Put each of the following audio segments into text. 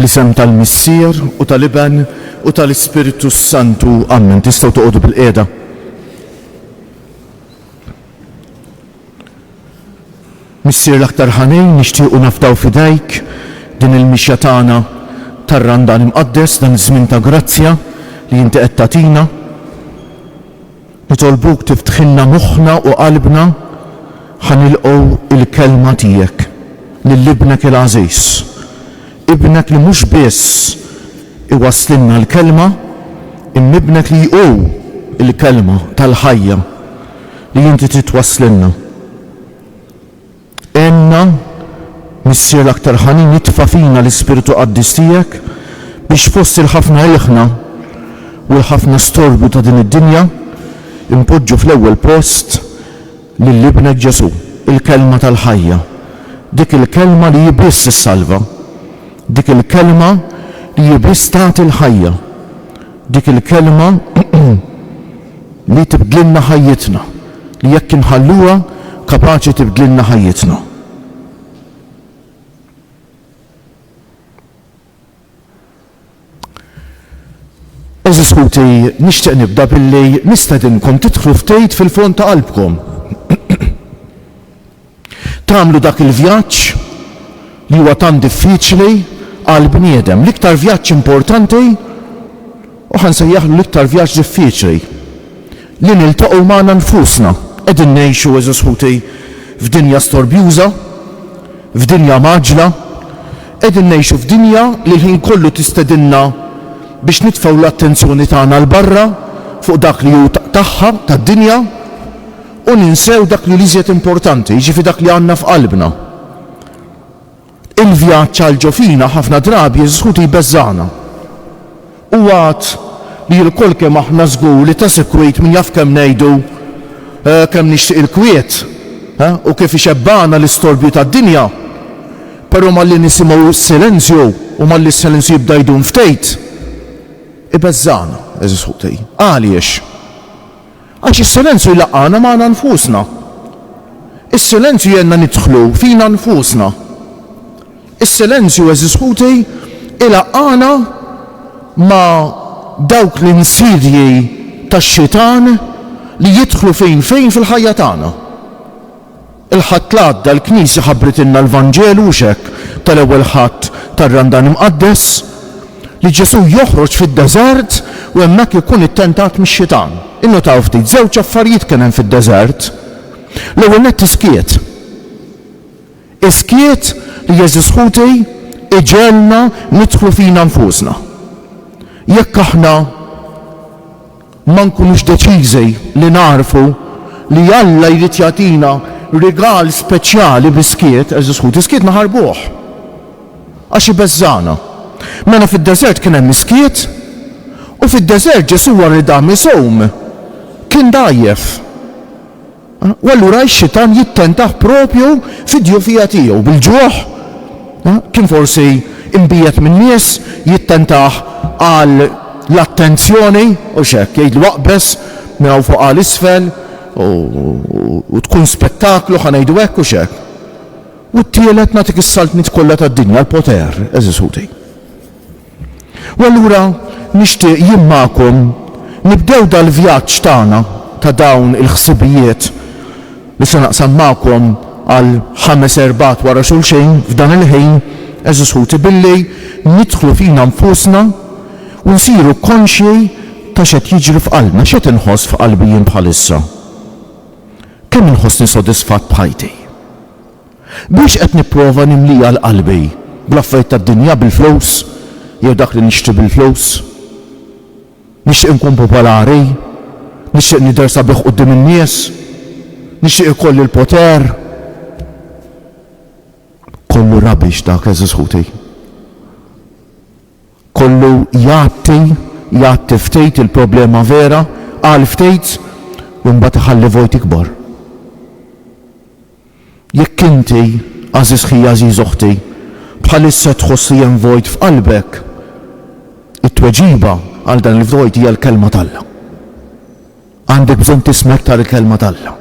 Fl-isem tal-Missier u tal-Iben u tal-Ispiritu Santu. Amen. Tistgħu toqgħodu bil-qiegħda. Missier l-aktar ħanin nixtiequ nafdaw fidejk din il-mixja tagħna tar-Randan imqaddes dan iż-żmien ta' grazzja li inti qed tagħtina. Nitolbuk tiftħilna moħħna u qalbna ħanilqgħu il-kelma tiegħek lill-ibnek il-għażiż. Ibnek li mhux biss iwaslilna l-kelma, imma ibnek li jqu il-kelma tal-ħajja li inti titwasslilna. Enna Missier l-aktar ħanin jitfa' fina l-Ispiritu Qaddis tiegħek biex fost il-ħafna ħiħna u l-ħafna storbu ta' din id-dinja impoġġu fl-ewwel post lill-ibnek Ġesu, il-kelma tal-ħajja. Dik il-kelma li jibiss is-salva. Dik il-kelma li jibiss tagħti l-ħajja. Dik il-kelma li tibdlilna ħajjitna, li jekk inħalluha kapaċi tibdlilna ħajjitna. Eżis ħuti, nixtieq nibda billi nistedinkom tidħlu ftit fil-fond ta' qalbkom. Tagħmlu dak il-vjaġġ li huwa tant diffiċli għal bniedem, l-iktar vjaġġ importanti u ħansejjaħlu l-iktar vjaġġ diffiċli li niltaqgħu magħna nfusna. Qegħdin ngħixu eżis ħuti f'dinja storbjuża, f'dinja maġla, qegħdin ngħixu f'dinja li l-ħin kollu tistedinna biex nitfgħu l-attenzjoni tagħna l barra fuq dak li hu tagħha tad-dinja u ninsew dak li liżjed importanti, jiġifieri dak li għandna f'qalbna. Il-vjaġġ għal ġofina ħafna drabi jiżħuti jbeżżana. U għad li l-kol kemm aħna żgur li ta' sekwit min jaf kemm ngħidu kemm nixtieq il-kwiet u kif ixebbana l-istorbju tad-dinja, però malli nisimgħu s-silenzju u malli s-silenzju jibda jdum ftejt ibeżżana eżis ħuti. Għaliex? Għax is-silenzju jlaqqana magħna nfusna. Is-silenzju jenna nidħlu fina nfusna. Is-silenzju eżis ħuti ilaqqana ma' dawk l-insidji tax-xitan li jidħlu fejn fil-ħajja tagħna. Il-ħadd l-għadda l-Knisja ħabbrilna l-Vanġelu x'hekk tal-ewwel ħadd tar-Randan imqaddes li Ġesu joħroġ fid-deżert u hemmhekk ikun ittentat mix-xitan. Innutaw ftit żewġ affarijiet kien hemm fid-deżert. L-ewwel nett iskiet. Iskiet li Eżis ħuti iġelna nidħlu fina nfusna. Jekk aħna ma nkunux deċiżi li narfu li Alla jrid jagħtina rigal speċjali biskiet, Eżis ħuti iskiet naħarbuh. Għax ibeżżana. Mela fid-deżert kien hemm iskiet u fid-deżert Ġesu wara li dam isawm kien dajjef. U allura x-xitan jittentaħ propju fid-djufija tiegħu bil-ġuħ. Kien forsi imbiet minn nies jittentaħ għal l-attenzjoni u xekk jgħidlu waqbes minn fuq għal isfel u tkun spettaklu ħanejdu hekk u xekk. U t-tielet nagħtik is-saltnit kollha tad-dinja l-poter, eżis ħuti. U allura nixtieq jien magħkom nibdew dal-vjaġġ tagħna ta' dawn il-ħsibijiet li se naqsam magħkom għal 5 erbagħat wara xulxejn f'dan il-ħin eżis ħuti billi nidħlu fina nfusna u nsiru konxji ta' x'qed jiġri f'qalbna, x'qed inħoss f'qalbi jien bħalissa. Kemm inħossni sodisfatt b'ħajti? Biex qed nipprova nimlija l-qalbi bl-affarijiet tad-dinja bil-flus jew dak li nixtri bil-flus. Nixtieq nkun popolari, nixtieq nidher sabiħ quddiem in-nies, nixtieq ikolli l-poter. Kollu rabix dak eżis ħuti. Kollu jagħti ftejt il-problema vera, għal ftejt u mbagħad iħalli vojt ikbar. Jekk inti għażiż ħija għażiż uħti bħalissa tħossi hemm vojt f'qalbek, it-tweġiba għal dan il-vojt hija l-kelma tal-Alla. Għandek bżonn tisma' iktar il-kelma tal-Alla.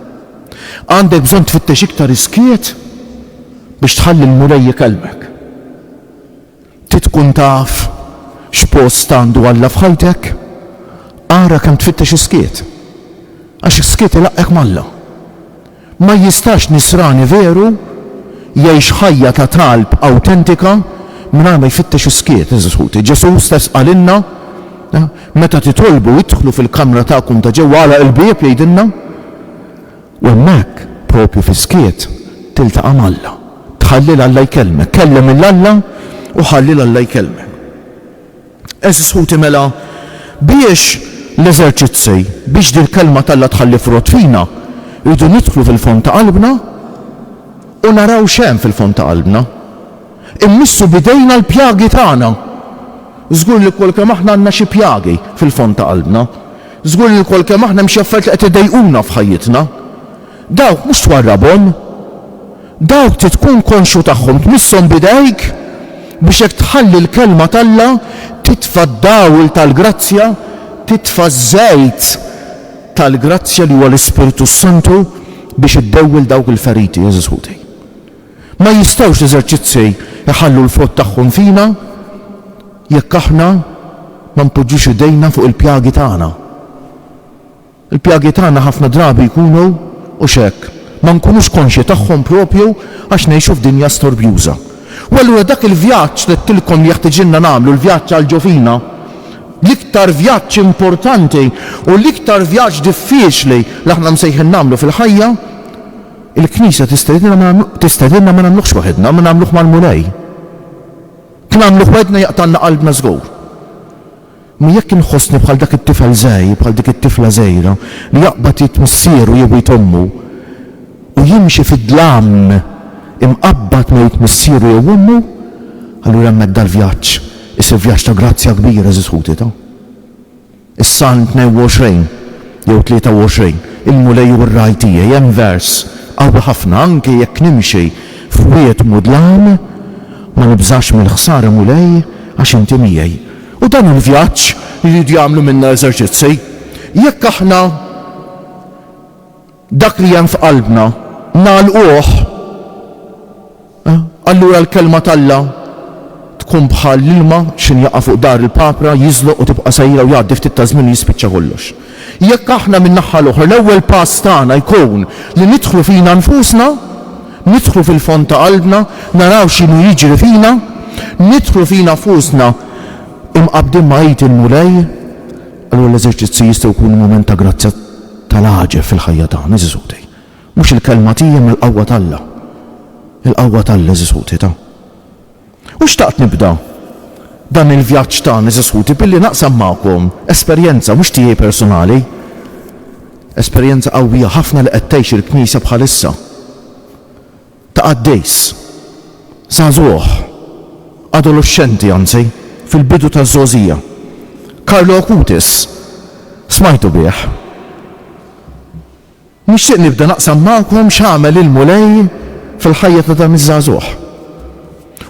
Għandek bżonn tfittex iktar iskiet biex tħalli l-mulej jikellmek. titkun taf x'post għandu Alla f'ħajtek, ara kemm tfittex iskiet. Għax iskiet ilaqqek malla. Ma jistax nisrani veru jgħix ħajja ta' talb awtentika mingħajr ma jfittex iskiet. Ġesu stess qalilna meta titolbu idħlu fil-kamra tagħkom ta' ġewwa għala l-bieb jgħidilna u hemmhekk propju f'iskiet tiltaqa' Alla. Tħallil Alla jkellmek, kellem il-Alla u ħallil Alla jkellmek. Eżisħuti mela biex l-eżerċizzej biex din kelma tal-Alla tħalli frott fina, rridu nidħlu fil-fond ta' qalbna u naraw x'hemm fil-fond ta' qalbna. Immissu bidejna l-pjagi tagħna. Żgur li kol kemm aħna għandna xi pjagi fil-fond ta' qalbna. Żgur li kol kemm aħna mxi affarijiet li qed idejquna f'ħajjitna. Dawk mhux twarrabhom. Dawk tkun konxu tagħhom tmisshom bidejk biex hekk tħalli l-kelma tal-Alla titfa' d-dawl tal-grazzja, titfa' żejt tal-grazzja li huwa l-Ispiritu Santu biex iddewwil dawk il-feriti eżisħuti. Ma jistgħux eżerċizzji iħallu l-frott tagħhom fina jekk aħna ma npoġġux idejna fuq il-pjagi tagħna. Il-pjagi tagħna ħafna drabi jkunu u xekk, ma nkunux konxi tagħhom propju għax ngħixu f'dinja storbjuża. U allura dak il-vjaġġ li tilkom li jeħtieġilna nagħmlu l-vjaġġ għal ġofina, l-iktar vjaġġ importanti u l-iktar vjaġġ diffiċli li aħna msejħin nagħmlu fil-ħajja, il-Knisja tistedinna ma nagħmluhx waħedna, ma nagħmluh mal-mulej. Kien nagħmluh waħedna jaqtanna qalbna żgur. Ma jekk inħossni bħal dak it-tifel żgħir, bħal dik it-tifla żgħira li jaqbad jitmissieru jew jtommu u jimxi fid-dlam imqabbad ma jitmissieru jew ommu, allura hemmhekk dal-vjaġġ isir vjaġġ ta' grazzja kbira eżisħuti ta'. Is-Salm 22 jew 23 il-mulej u r-rajtija hemm vers qawwi ħafna anke jekk nimxi f'wiet mudlam ma nibżax mill-ħsara mulej għax inti miegħi. U dan il-vjaġġ li jridu jagħmlu minna eżerċizzji, jekk aħna dak li hemm f'qalbna nagħlquh, allura l-kelma tal-Alla tkun bħal l-ilma x'injaqa' fuq dar il-papra jiżloq u tibqa' sejra u jgħaddi ftit ta' żmien jispiċċa kollox. Jekk aħna min-naħa l-oħra l-ewwel pass tagħna jkun li nidħlu fina nfusna, nidħlu fil-fond ta' qalbna, naraw x'inhu jiġri fina, nidħlu fina nfusna imqabdin ma' jgħid il-mulej, allura l-eżerċizzji jistgħu jkunu mument ta' grazzja tal-ħaġa fil-ħajja tagħna eżisħuti. Mhux il-kelma tiegħi mill-qawwa tal-Alla. Il-qawwa tal-Alla eżisħuti ta'. U xtaqt nibda dan il-vjaġġ tagħna eżisħuti billi naqsam magħkom esperjenza mhux tiegħi personali, esperjenza qawwija ħafna li qed tgħix il-Knisja bħalissa. Ta' qaddejs, żagħżugħ, adolescenti anzi, fil-bidu taż-żgħożija. Carlo Acutis, smajtu bih. Nixtieq nibda naqsam magħkom x'għamel il-mulej fil-ħajja ta' dan iż-żagħżugħ.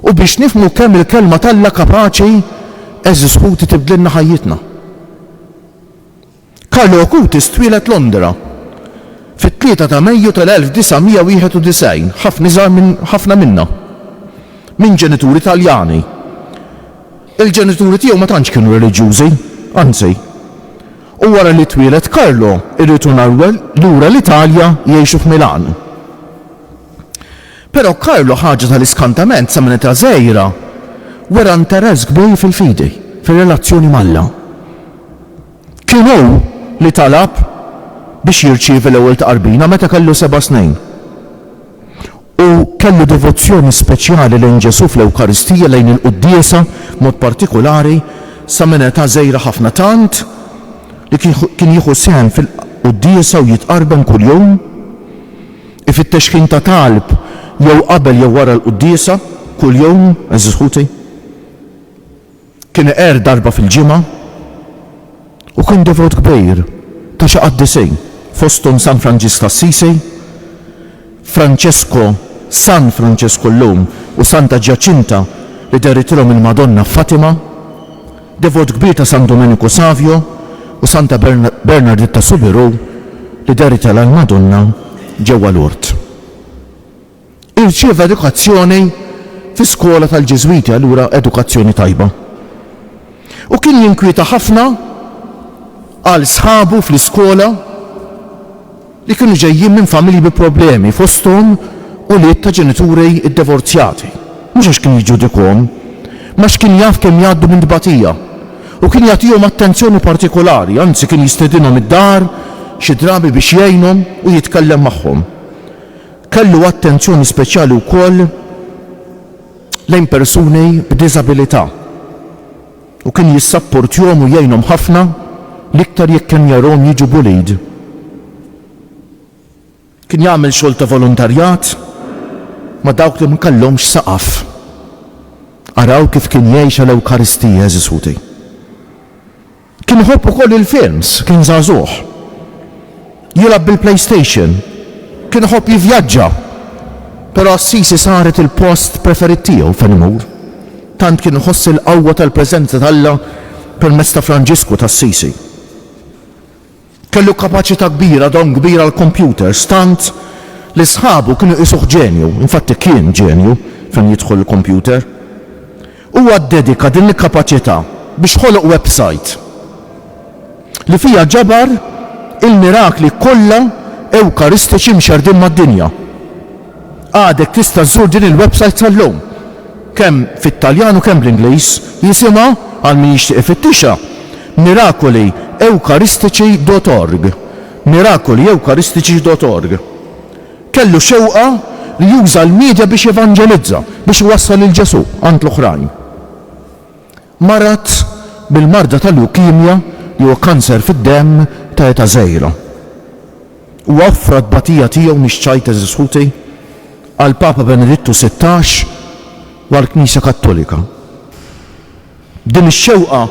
U biex nifhmu kemm il-kelma tal-Alla kapaċi eżisħuti tibdilna ħajjitna. Carlo Acutis twieled Londra fit-3 ta' Mejju tal-1991, ħafna iżgħar minn ħafna minnha, minn ġenituri Taljani. Il-ġenituri tiegħu ma tantx kienu reliġjużi, anzi. U wara li twieled Carlo irritorna lura l-Italja jgħixu f'Milan. Però Carlo ħaġa tal-iskantament sa minn età żgħira wera interess kbir fil-fidi, fir-relazzjoni mal-Alla. Kien hu li talab biex jirċievi l-ewwel taqarbina meta kellu 7 snin. U kellu devozzjoni speċjali lejn Ġesu fl-Ewkaristija lejn il-quddiesa mod partikolari sa minn età żgħira ħafna tant li kien jieħu sehem fil-quddiesa u jitqarben kuljum ifittex kien ta' talb jew qabel jew wara l-quddiesa kuljum eżisħuti. Kien darba fil-ġimgħa u kien devot kbir ta' xi qaddisejn fosthom San Franġiska Assisi, San Francesco llum u Santa Giacinta li deritilhom il-Madonna Fatima, devot kbir ta' San Domenico Savio u Santa Bernardetta Subiru li deritela l-Madonna ġewwa Lourdes. Irċieva edukazzjoni fi skola tal-Ġeżwiti, allura edukazzjoni tajba. U kien jinkwieta ħafna għal sħabu fl-iskola li kienu ġejjin minn familji bi problemi fosthom u li ta' ġenituri iddivorzjati. Mhux għax kien jiġġudikhom, ma x'kien jaf kemm jgħaddu minn dbatija. U kien jagħtihom attenzjoni partikolari, anzi kien jistedinhom id-dar xi drabi biex jgħinhom u jitkellem magħhom. Kellu attenzjoni speċjali wkoll lejn persuni b'diżabilità u kien jissapportjhom u jgħinhom ħafna l-iktar jekk kien jarahom jiġu bullied. Kien jagħmel xogħol ta' volontarjat ma' dawk li ma kellhomx saqaf. Araw kif kien jgħix l-Ewkaristija Ġesuti. Kien iħobb ukoll il-films, kien żagħżugħ. Jilgħab bil-PlayStation, kien iħobb jivvjaġġa, però Assisi saret il-post preferit tiegħu fejn imur. Tant kien iħoss il-qawwa tal-preżenza tal-Alla permezz ta' Franġisku ta' Assisi. Kellu kapaċità kbira, don kbira l-computers, tant li sħabu kienu jisuh ġenju, infatti kien ġenju fejn jidħol il-computer. Huwa ddedika din il-kapaċità biex ħoloq website li fija ġabar il-mirakli kollha ewkaristiċi mxerdin mad-dinja. Għadek tista' żżur din il-website tal-lum, kemm fit-Taljan u kemm bl-Ingliż, jisimha għal min jixtieq ifittixa Miracoli Ewkaristiċi.org. Miracoli Ewkaristiċi.org. Kellu xewqa li juża l-medja biex evanġelizza, biex wassal il-Ġesu għand l-oħrajn. Marat bil-marda tal-leukemja li huwa kanser fid-demm ta' età żgħira. U offra d-batija tiegħu mix-ċajta Ġesuti għal Papa Benedittu 16 u għall Knisja Kattolika. Din ix-xewqa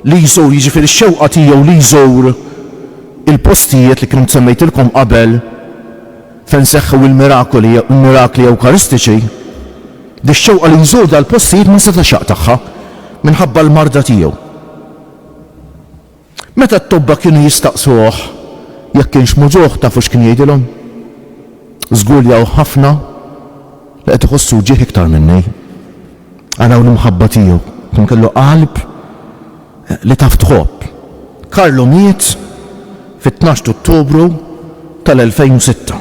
li jżur, jiġifieri x-xewqa tiegħu li jżur il-postijiet li kienu semmejtilkom qabel fejn seħħu il-mirakli ewkaristiċi, dix-xewqa li jżur dal-postijiet ma setax jaqtagħha minħabba l-marda tiegħu. Meta t-tobba kienu jistaqsuh jekk kienx muġuħ tafu x'kien jgħidilhom? Żgur jaw ħafna li qed iħossu ġieħ iktar minni. Araw l-imħabba tiegħu, kien kellu qalb li taf tħobb. Karlo miet fit-12 Ottubru tal-2006.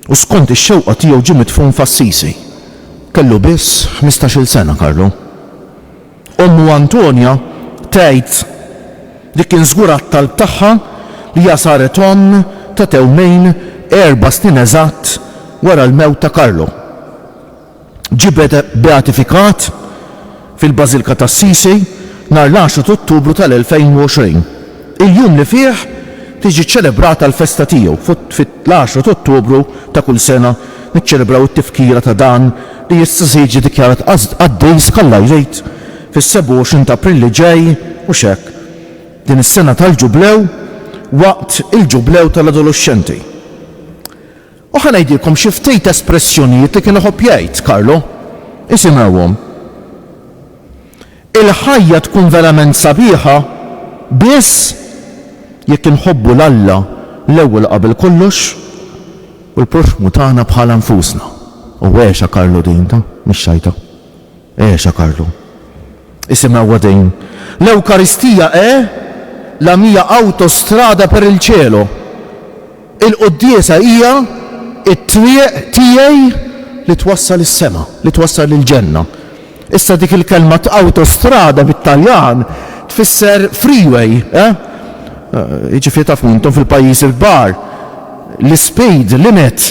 U skont ix-xewqa tiegħu ġie midfun f'Assisi. Kellu biss 15-il sena Karlo. Ommu Antonja tgħid li kien żgur għat-talb tagħha li hija saret omm ta' tewmejn 4 snin eżatt wara l-mewt ta' Karlo. Ġie beatifikat fil-Bażilika ta' Assisi nhar l-10 Ottubru tal-2020. Il-jum li fih tiġi ċċelebrata l-festa tiegħu fit-10 Ottubru ta' kull sena niċċelebraw it-tifkira ta' dan li jista' jiġi dikjarat għaddej skalla jgħid fis-27 ta' April li ġej u xekk. Din is-sena tal-ġublew waqt il-ġublew tal-adolescenti. U ħanajdilkom xi ftit espressjonijiet li kien iħobb jgħid Karlo, isimgħuhom. Il-ħajja tkun verament sabiħa biss jekk inħobbu l-Alla l-ewwel qabel kollox u l-proxmu tagħna bħala nfusna. U għexa Karlo din ta' mhix xajta. Għexa Karlo. Isimgħu din. L-Ewkaristija la mia autostrada per il cielo. Il-quddiesa hija it-triq tiegħi li twassal is-sema, li twassal il-ġenna. Issa dik il-kelma autostrada bit-Taljan tfisser freeway, jiġifieri tafu intom fil-pajjiż il-kbar. L-speed limit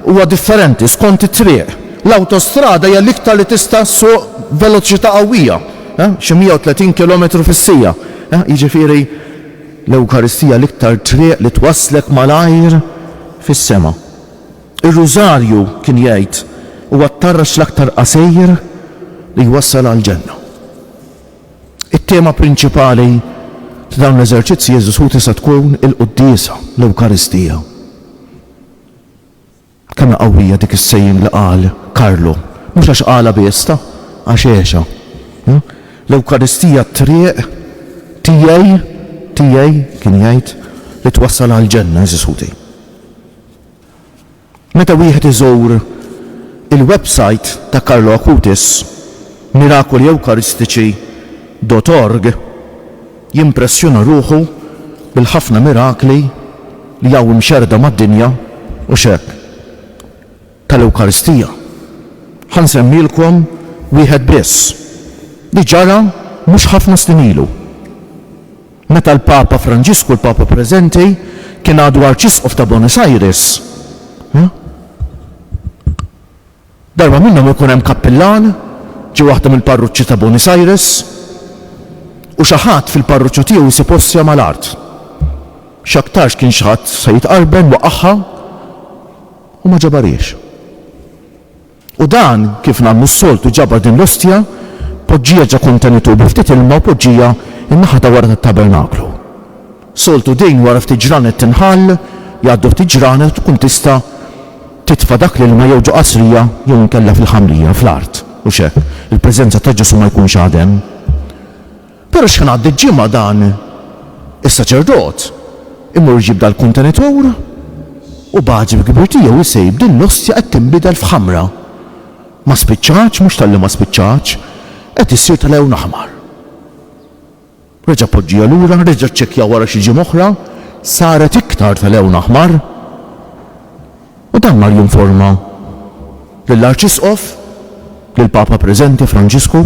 huwa differenti skont it-triq. L-autostrada hija l-iktar li tista' suq veloċità qawwija, xi 130 km fis-sija. Jiġifieri l-Ewkaristija l-iktar triq li twasslek malajr fis-sema. Ir-Rużarju kien jgħid huwa t-tarrax l-aktar qasir li jwassal għall-ġenna. It-tema prinċipali ta' dawn l-eżerċizzji Ġesu tista' tkun il-quddiesa l-Ewkaristija. Kemm qawwija dik is-sejjin li qal Karlo, mhux għax qala biesta, għax għexa. L-Ewkaristija t-triq tiegħi kien jgħid li twassal għall-ġenna Ġesuti. Meta wieħed iżur Il-website ta' Carlo Acutis, miracoliewkaristici.org, jimpressjona ruħu bil-ħafna mirakli li jaw imxerda mad-dinja u xek tal-Ewkaristija. Ħansemmilkom wieħed biss li ġara mhux ħafna snin ilu. Meta l-Papa Franġisku, l-Papa preżenti, kien għadu Arċisqof ta' Buenos Aires. Darba minnhom ikun hemm kappellan ġi waħda mill-parruċċi ta' Buenos Aires u xi ħadd fil-parruċċju tiegħu jsib ossja mal-art. X'aktarx kien xi ħadd se jitqarben waqagħha u ma ġabariex. U dan kif nagħmlu s-soltu ġabar din l-ostja, poġġija ġa kontenitur b'ftit ilma u poġġija in-naħa ta' wara tat-tabernaklu. Soltu din wara ftit ġranet tinħall, jgħaddu ftit ġranet u tkun tista' titfa' dak l-ilma jew ġo qasrija jew inkella fil-ħamrija fl-art u xek. Il-preżenza ta' Ġesu ma jkunx għadem. Però x'kien għaddi ġimgħa dan is-saċerdot imur jġib dal-kontenitur u baġib kbir tiegħu jsejb din l-ostja qed tinbidel f'ħamra. Ma spiċċax, mhux tal-li ma spiċċax, qed issir tal-lewn aħmar. Reġa' poġġija lura, reġa' ċċekkja wara xi ġimgħa oħra, saret iktar tal-lewn aħmar. U dan mar jinforma lill-Arċisqof, lill-Papa preżenti Franġisku,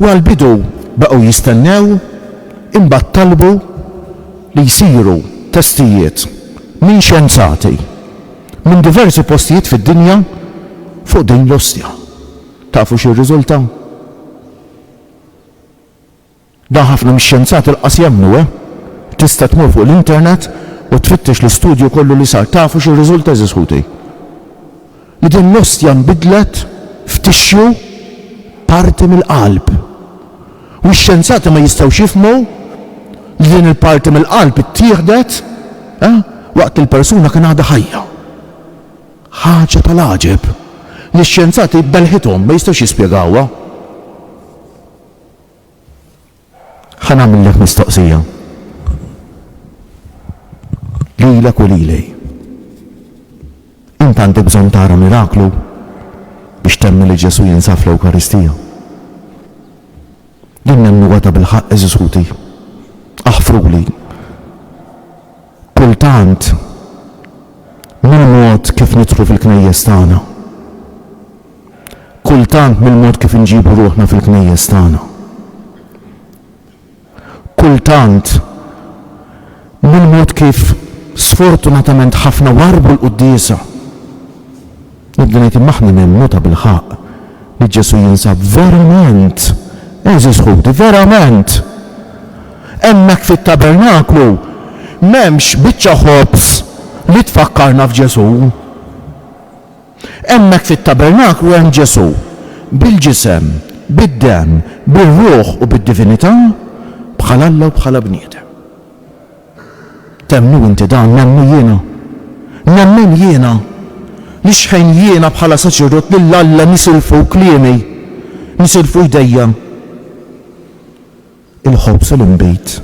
u għal-bidu baqgħu jistennew imbagħad talbu li jsiru testijiet minn xjenzati minn diversi postijiet fid-dinja fuq din l-ostja. Tafu xi riżulta? Dan ħafna mix-xjenzati l-qas jemmnu, tista' tmur fuq l-internet u tfittex l-istudju kollu li sar. Tafu xi riżulta eżiskuti? Li din l-ostja nbidlet f'tixju parti mill-qalb. U x-xjenzati ma jistgħux jifhmu li din il-parti mill-qalb ittieħdet waqt il-persuna kien għadha ħajja. Ħaġa tal-għaġeb li x-xjenzati belħithom ma jistgħux jispjegawha. Ħanagħmellek mistoqsija. Lilek u lilej. Int għandek bżonn tara miraklu biex temmi li Ġesu jinsab fl-Ewkaristija. Din nemmnuha ta' bil-ħaqq eżiskuti. Aħfruli. Kultant mill-mod kif nidħlu fil-knejjes tagħna. Kultant mill-mod kif inġibu ruħna fil-knejjes tagħna. Kultant mill-mod kif sfortunatament ħafna warbu l-quddiesa. Nibda ngħid imma nemmnuha bil-ħaqq li Ġesu jinsab verament, eżiskuti, verament. Hemmhekk fit-tabernaklu m'hemmx biċċa ħobs li tfakkarna f'Ġesu. Hemmhekk fit-tabernaklu hemm Ġesu bil-ġisem, bid-dem, bir-ruħ u bid-divinità bħala Alla u bħala bniedem. Temnu inti dan, nemmu jiena. Nemmen jiena li xejn jiena bħala saċerdot lill-Alla nisilfu kliemi, nisilfu jdejja. Il-ħobs u l-imbit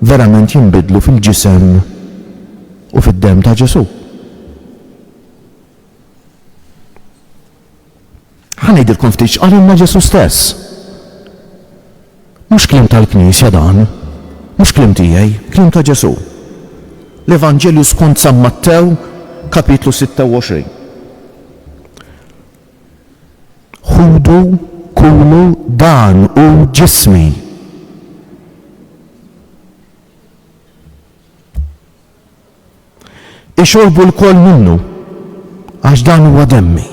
verament jinbidlu fil-ġisem u fid-dem ta' Ġesu. Ħanejdilkom ftit x'qalilna Ġesu stess. Mhux kliem tal-Knisja dan, mhux kliem tiegħi, kliem ta' Ġesu. L-Evanġelju skont San Mattew, kapitlu 26. Ħudu kulu dan u ġismi. Ixorbu l-koll minnu, għax dan huwa demmi.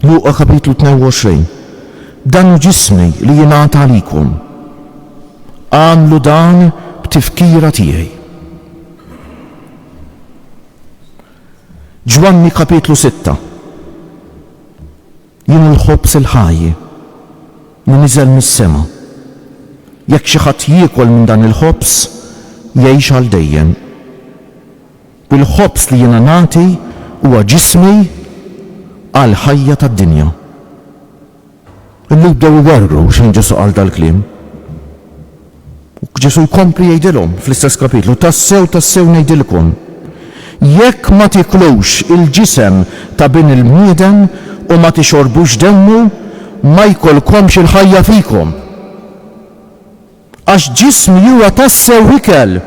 Luqa kapitlu 22. Dan ġismi li jingħata għalikom. Għamlu dan b'tifkira tiegħi. Ġwanni kapitlu 6. Jien il-ħobs il-ħajji li niżel mis-sema. Jekk xi ħadd jiekol minn dan il-ħobs, jgħix għal dejjem. Bil-ħobs li jiena nagħti huwa ġismi għal ħajja tad-dinja. Illi bdew iwerru xejn Ġesu qal dal-kliem. Ġesu jkompli jgħidilhom fl-istess kapitlu, tassew ngħidilkom, jekk ma tiklux il-ġisem ta' bin il-bniedem u ma tixorbux demmu, ma jkollkomx il-ħajja fikom. Għax ġismi huwa tassew ikel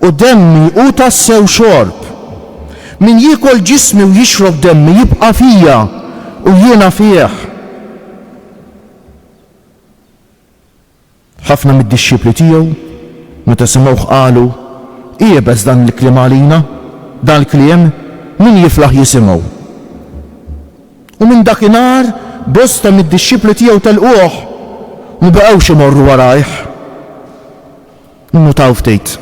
u demmi u tassew xorb. Min jikol ġismi u jixrob demmi jibqa' fija u jiena fih. ħafna mid-dixxipli tiegħu meta semgħuh qalu qiebes dan il-kliem għalina, dan il-kliem min jiflaħ jisimgħu. U minn dakinhar bosta mid-dixxipli tiegħu telquh ma baqgħux imorru warajh. Innutaw ftit.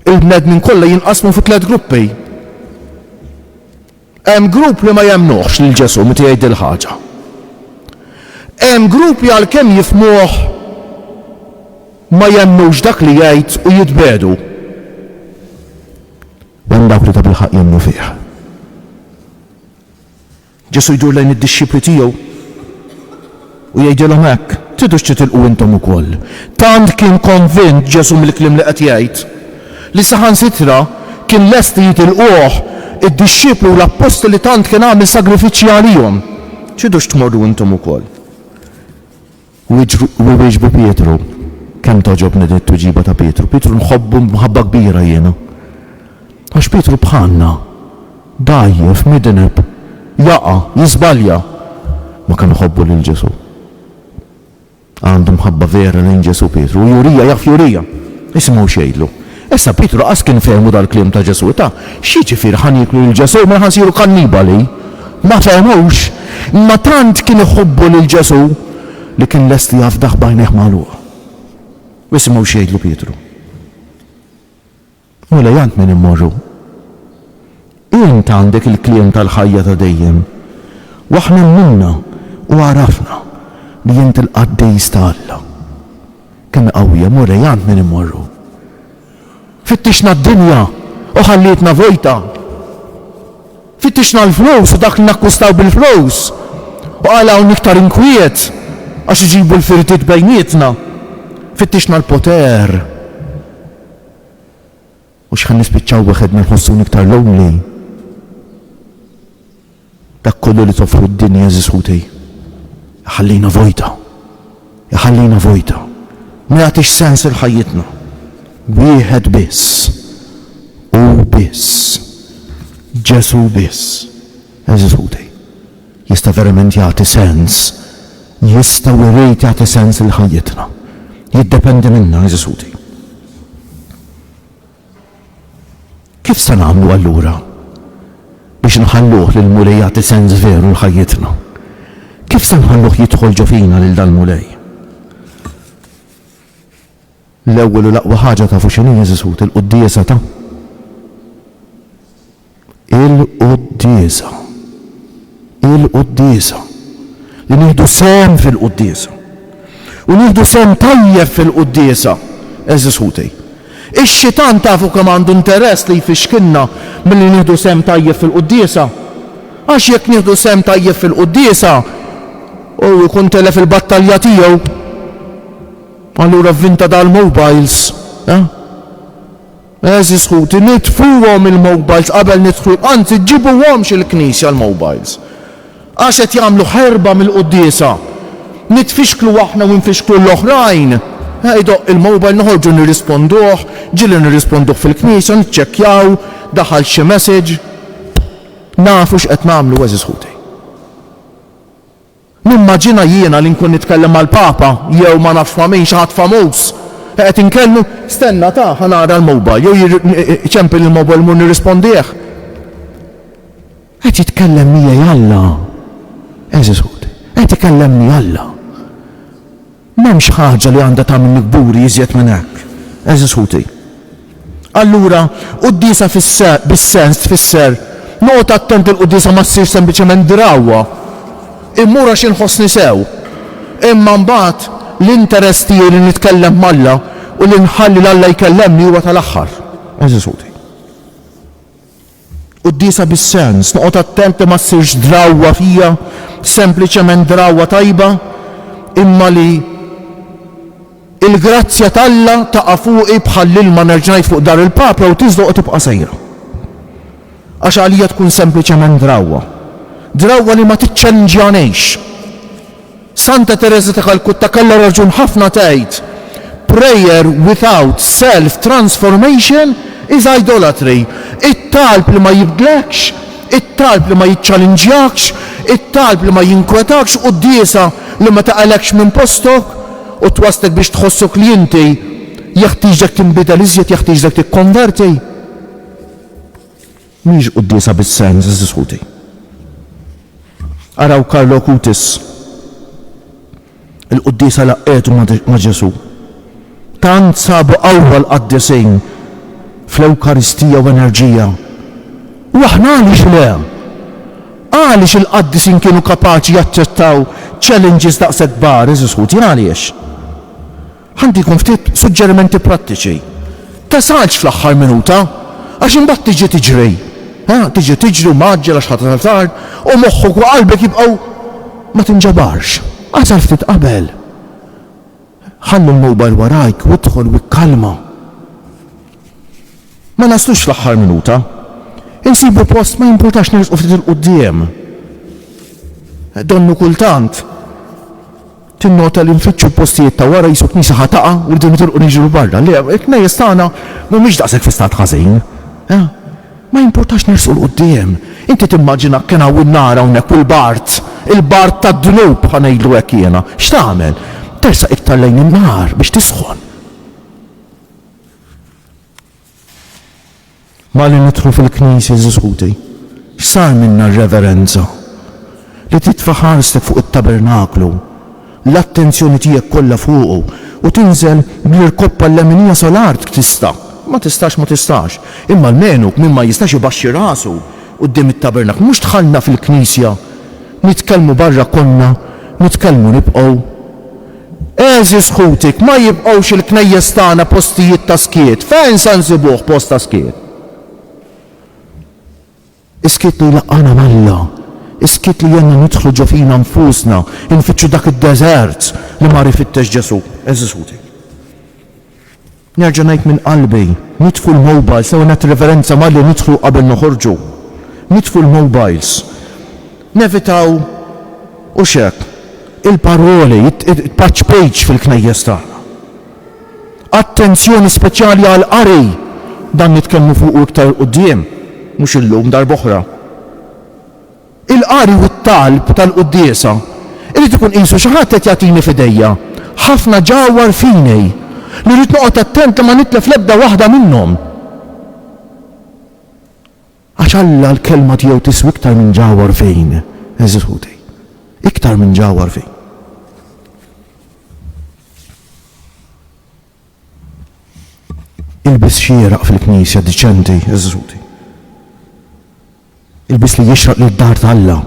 Il-bnedmin kollha jinqasmu fi 3 gruppi. Hemm grupp li ma jemnuhx lil Ġesu meta jgħid il-ħaġa. Hemm gruppi għalkemm jifhmuh ma jemmux dak li jgħid u jitbedu. Hemm dawk li ta' bil-ħaq jemnu fih. Ġesu jdur lejn id-dixxipli tiegħu u jgħidilhom hekk, tridux titilqu intom ukoll. Tant kien konvint Ġesu mill-kliem li qed jgħid li saħansitra kien lest li jitilquh id-dixxiplu u l-apostoli tant kien għamil sagrifiċċji għalihom. Tridux tmorru intom ukoll. U wieġbu Pietru, kemm toġobni dit tuġiba ta' Pietru. Pietru nħobbu mħabba kbira jiena. Għax Pietru bħalna, dajjef, midneb, jaqa, jiżbalja, ma kan nħobbu lil Ġesu. Għandu mħabba vera lil Ġesu Pietru, u jurija jaf jurija. Isimgħu xejlu. Issa Pietru qas kien fehmu dal-kliem ta' Ġesu ta' xi ġifier ħaniklu lil Ġesu ma ħansiru kannibali. Ma fehmux, ma tant kien iħobbu lil Ġesu li kien lest li jafdaħ bajneħ magħluq. Isimgħu xejlu Pietru. Mela jant min immorru. Int għandek il-kliem tal-ħajja ta' dejjem. Waħna minna u għarafna li jint il-qaddejs ta' Alla. Kemm qawwija mura jant min immorru. Fittixna d-dinja u ħallitna vojta. Fittixna l-flus u dak li nakkustaw bil-flus. U għalaw niktar inkwiet għax iġibu l-firtit bejnietna. Fittixna l-poter. U xħan nispiċċaw waħedna nħossu niktar lonely. Dak kollu li toffru d-dinja zisħutej. Ħallina vojta. Ħallina vojta. Ma jagħtix sens il-ħajjitna. Wieħed biss. U biss. Ġesu biss. Zisħutej. Jista' verament jagħti sens. Jista' wirejt jagħti sens il-ħajjitna. Jiddependi minna Zisħutej. Kif se nagħmlu allura biex nħalluh lil mulej jagħti sens veru l-ħajjitna? Kif se nħalluh jidħol ġo fina lil dal-mulej? L-ewwel u l-aqwa ħaġa tafu x'inhi Ġesut il-quddiesa ta' il-quddiesa. Il-quddiesa. Li nieħdu sem fil-quddiesa. U nieħdu sem tajjeb fil-quddiesa. Ġesutej. Ix-xitan tafu kemm għandu interess li jfixkilna milli nieħdu sem tajjeb fil-quddiesa. Għax jekk nieħdu sem tajjeb fil-quddiesa u jkun telef il-battalja tiegħu, allura vvinta dal-mobiles. Zisħuti, nitfuhom il-mobiles qabel nidħlu, anzi ġibuhomx il-knisja l-mobiles. Għax qed jagħmlu ħerba mill-quddiesa. Nitfixklu aħna u nfixklu l-oħrajn. Ejdoq il-mobile noħorġu nirrisponduh, ġili nirrisponduh fil-knisja, nitċekkjaw, daħal xi message. Nafu x'qed nagħmlu Zisħuti. Nimmaġina jiena li nkun nitkellem mal-Papa jew ma nafx ma' min xi ħadd famuż. Qed inkellmu stenna ta' ħanara l-mobile jew ċempel il-mobile mu nirrispondih. Qed jitkellem mija Alla. Zisħuti. Qed ikellemni Alla. M'hemmx ħaġa li għandha tagħmel kburi iżjed minn hekk. Zisħuti. Allura quddiesa bis-sens tfisser noqgħod attent il-quddiesa ma ssir sempliċement drawwa. Immura xi nħossni sew. Imma mbagħad l-interess tiegħi li nitkellem mal-Alla u li nħalli l-Alla jkellemni huwa tal-aħħar. Zisħuti. Quddiesa bis-sens, noqgħod attent ma ssirx drawwa fija, sempliċement drawwa tajba, imma li il-grazzja t'Alla taqa' fuqi bħal ilma nerġa' fuq dar il-papra u tiżdoq tibqa' sejra. Għax għalija tkun sempliċement drawwa. Drawwa li ma tiċċenġjanejx. Santa Teresa ta' Kalkutta kellha raġun ħafna tgħid prayer without self-transformation is idolatry. It-talb li ma jibdlekx, it-talb li ma jiċċalinġjakx, it-talb li ma jinkwetakx u d-diesa li ma taqalekx minn postok u twastek biex tħossok li inti jeħtieġek tinbidel iżjed, jeħtieġek tikkonverti. Mhix qudiesa bis-sens iżiskuti. Araw Karlo Acutis, il-qudiesa laqqetu ma' Ġesu. Tant sabu awwal qaddisin fl-Ewkaristija u enerġija. U aħna għaliex le? Għaliex il-qaddisin kienu kapaċi jaċċettaw challenges daqshekk kbar, iżiskuti għaliex? Għandikom ftit suġġerimenti prattiċi. Tasalx fl-aħħar minuta, għax imbagħad tiġi tiġri. Tiġi tiġri u maġġel għax ħadd tal-tard u moħħok u qalbek jibqgħu ma tinġabarx. Għasal ftit qabel. Ħallu l-mobile warajk u idħol bi kalma. Ma naslux fl-aħħar minuta. Insibu post ma jimpurtax nirqu ftit il-quddiem. Donnu kultant tinnota li nfittxu postijiet ta' wara jisu knisja ħataqa u rridu nitilqu niġru barra. Le, il-knejjes tagħna mhumiex daqshekk fi stat ħażin. Ma jimpurtax nirqu l-quddiem. Inti timmaġina kien hawn in-nar hawnhekk u l-bart, il-bart tad-dnub ħanejdlu hekk jiena. X'tagħmel? Tersa iktar lejn in-nar biex tisħon. Ma li nidħlu fil-knisja żiskuti, x'sar minna r-reverenza li titfa' ħarstek fuq it-tabernaklu, l-attenzjoni tiegħek kollha fuqu u tinżel bl-irkoppa l-leminija sal-art tista'. Ma tistax, imma l-menuk minn ma jistax ibaxxi rasu quddiem it-tabernaklu. Mhux dħalna fil-knisja, nitkellmu barra konna, nitkellmu nibqgħu. Żiskutik, ma jibqgħux il-knejjes tagħna postijiet ta' skiet. Fejn sa nsibuh post ta' skiet? Iskiet li laqqana malla, iskiet li jenna nidħlu ġo fina nfusna, infittxu dak id-deżert li ma rifittex Ġesu. Eżiskuti. Nerġa' ngħid minn qalbi, nitfu l-mobile, sew nagħti referenza malli nidħlu qabel noħorġu. Nitfu l-mobiles. Nevitaw u xek il-paroli, il-patch page fil-knejjes tagħna. Attenzjoni speċjali għal qari dan nitkellmu fuq iktar quddiem. Mhux illum darb'oħra. Il-qari u t-talb tal-quddiesa irid ikun qisu xi ħadd qed jagħtini f'idejja ħafna ġawwar fini li rrid noqgħod attent li ma nitlef l-ebda waħda minnhom. Għax Alla l-kelma tiegħu tiswi iktar minn ġawwar fejn, eżiskuti. Iktar minn ġawwar fejn. Ilbis xieraq fil-knisja diċenti, eżiskuti. Il-bis li jixraq li d-dar tal-Alla.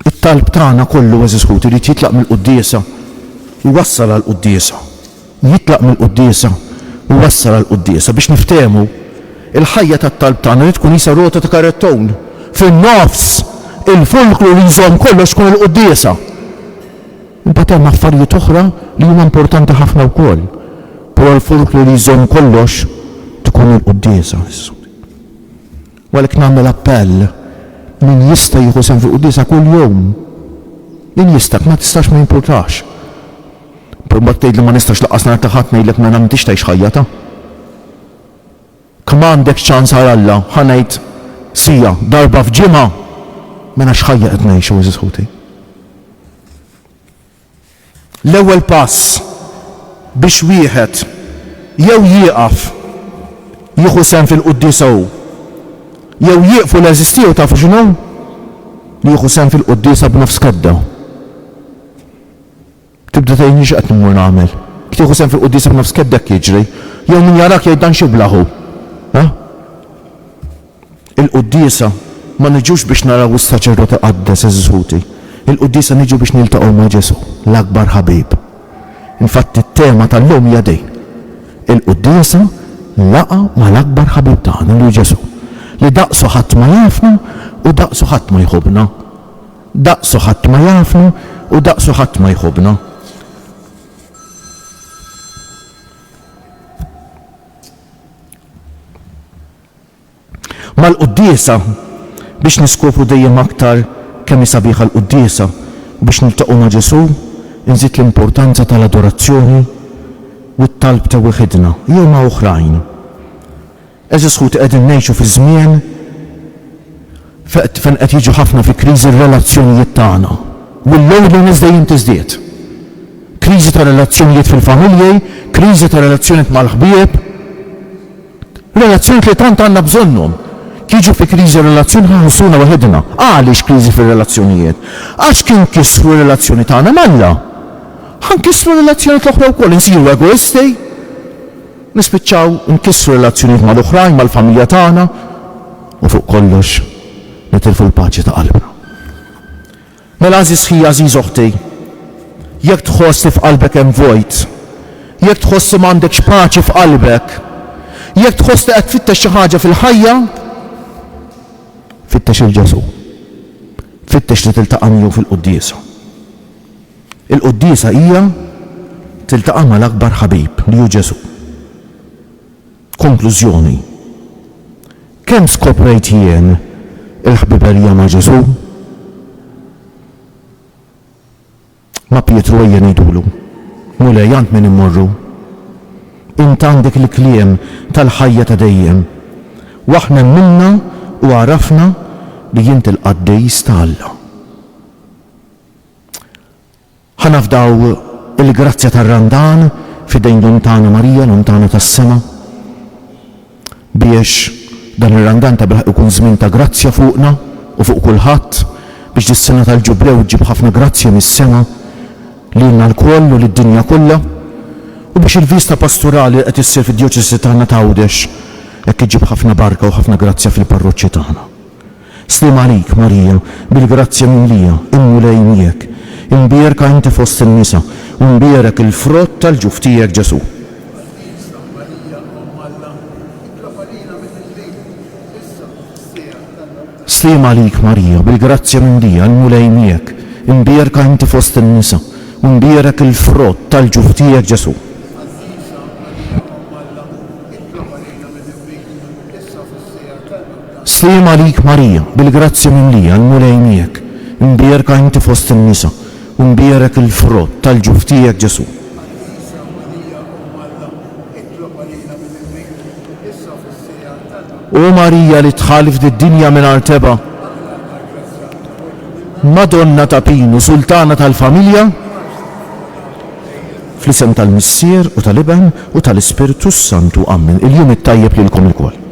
Il-talb tagħna kollu eżiskuti li jitlaq mill-quddiesa u wassal għall-quddiesa. Jitlaq mill-quddiesa u wassal għall-quddiesa biex niftehmu il-ħajja tat-talb tagħna li tkun isa rota ta' karetton fin-nofs il-fulkru li jżomm kollox tkun il-quddiesa. Imbagħad hemm affarijiet oħra li huma importanti ħafna wkoll. Però l-fulkru li jżomm kollox tkun il-quddiesa. Għalhekk nagħmel appell min jista' jieħu sehem fil-quddiesa kull jum. Min jistak, ma tistax ma jimpurtax. Probak tgħid li ma nistax laqqas nhar ta' ħadd ngħidlek ma m'intix tgħix ħajjata. Kemm għandek ċans għal Alla, ħanejt sija darba f'ġimgħa mela x'ħajja qed ngħixu eżiskuti. L-ewwel pass biex wieħed jew jieqaf jieħu sehem fil-quddiesa hu jew jieqfu l-eżistiju tafu x'inhu? Li jieħu sehem fil-quddiesa b'nofs kedda. Tibda tgħidni x'qed immur nagħmel. Tieħu sehem fil-quddiesa b'nofs kedda jiġri, jew min jarak jgħid dan xi blaħu. Il-quddiesa ma niġux biex naraw is-saċerdot iqaddes eżiskuti. Il-quddiesa niġu biex niltaqgħu ma' Ġesu, l-akbar ħabib. Infatti t-tema tal-lum hija din. Il-quddiesa laqa mal-akbar ħabib tagħna li Ġesu. Li daqsu ħadd ma jafna u daqsu ħadd ma jħobbna. Daqsu ħadd ma jafna u daqsu ħadd ma jħobbna. mal-quddiesa biex niskopru dejjem aktar kemm hi sabiħa l-quddiesa biex niltaqgħu ma' Ġesu inżid l-importanza tal-adorazzjoni u t-talb ta' wieħedna jew ma' oħrajn. Eżis ħut qegħdin ngħixu fi żmien fejn qed jiġu ħafna fi kriżi r-relazzjonijiet tagħna u l-loneliness dejjem tiżdied. Kriżi ta' relazzjonijiet fil-familji, kriżi ta' relazzjonijiet mal-ħbieb, relazzjonijiet li tant għandna bżonnhom. Jiġu fi kriżi relazzjoni ħansuna waħedna. Għaliex kriżi fir-relazzjonijiet? Għax kien kisru r-relazzjoni tagħna malla. Ħankissru r-relazzjonijiet l-oħra wkoll insiru egoisti, nispiċċaw nkissru relazzjonijiet mal-oħrajn, mal-familja tagħna u fuq kollox nitilfu l-paċi ta' qalbna. Mela għażiż ħija għażiż oħti, jekk tħossi f'qalbek hemm vojt, jekk tħossi m'għandekx paċi f'qalbek, jekk tħoss li qed tfittex xi ħaġa fil-ħajja, fittex il-Ġesu. Fittex li tiltaqa' miegħu fil-quddiesa. Il-quddiesa hija tiltaqa' mal-akbar ħabib li hu Ġesu. Konklużjoni. Kemm skoprejt jien il-ħbiberija ma' Ġesu? Ma' Pietru ejja ngħidulu. Mulej għand min immorru. Int għandek il-kliem tal-ħajja ta' dejjem. Waħna minna u għarafna li jint il-qaddejs ta' Alla. Ħanafdaw il-grazzja tar-randan fidejn l-Untana Marija, l-Untana tas-sema, biex dan ir-randan ta' bilħaq ikun żmien ta' grazzja fuqna u fuq kulħadd biex dis-sena tal-Ġubrew ġib ħafna grazzja mis-sema lilna l-koll u lid-dinja kollha u biex il-vista pastorali qed issir fid-djoċesi tagħna ta' Għawdex jekk iġib ħafna barka u ħafna grazzja fil-parroċċi tagħna. Slim għalik Marija bil-grazzja mimlija immulej miegħek, imbierka inti fost in-nisa u mbierek il-frott tal-ġuf tiegħek Ġesu. Slim għalik Marija bil-grazzja mimlija immulej miegħek, imbierka inti fost in-nisa u mbierek il-frott tal-ġuf tiegħek Ġesu. Slim għalik Marija, bil-grazzja mimlija, l-mulej miegħek, imbierka inti fost in-nisa, u mbierek il-frott tal-ġuf tiegħek Ġesu. U Marija li tħalif did-dinja mingħajr teba, Madonna ta' Pinu, Sultana tal-familja, fl-isem tal-Missier u tal-Iben u tal-Ispiritu Santu, Amen. Il-jum it-tajjeb lilkom ilkoll.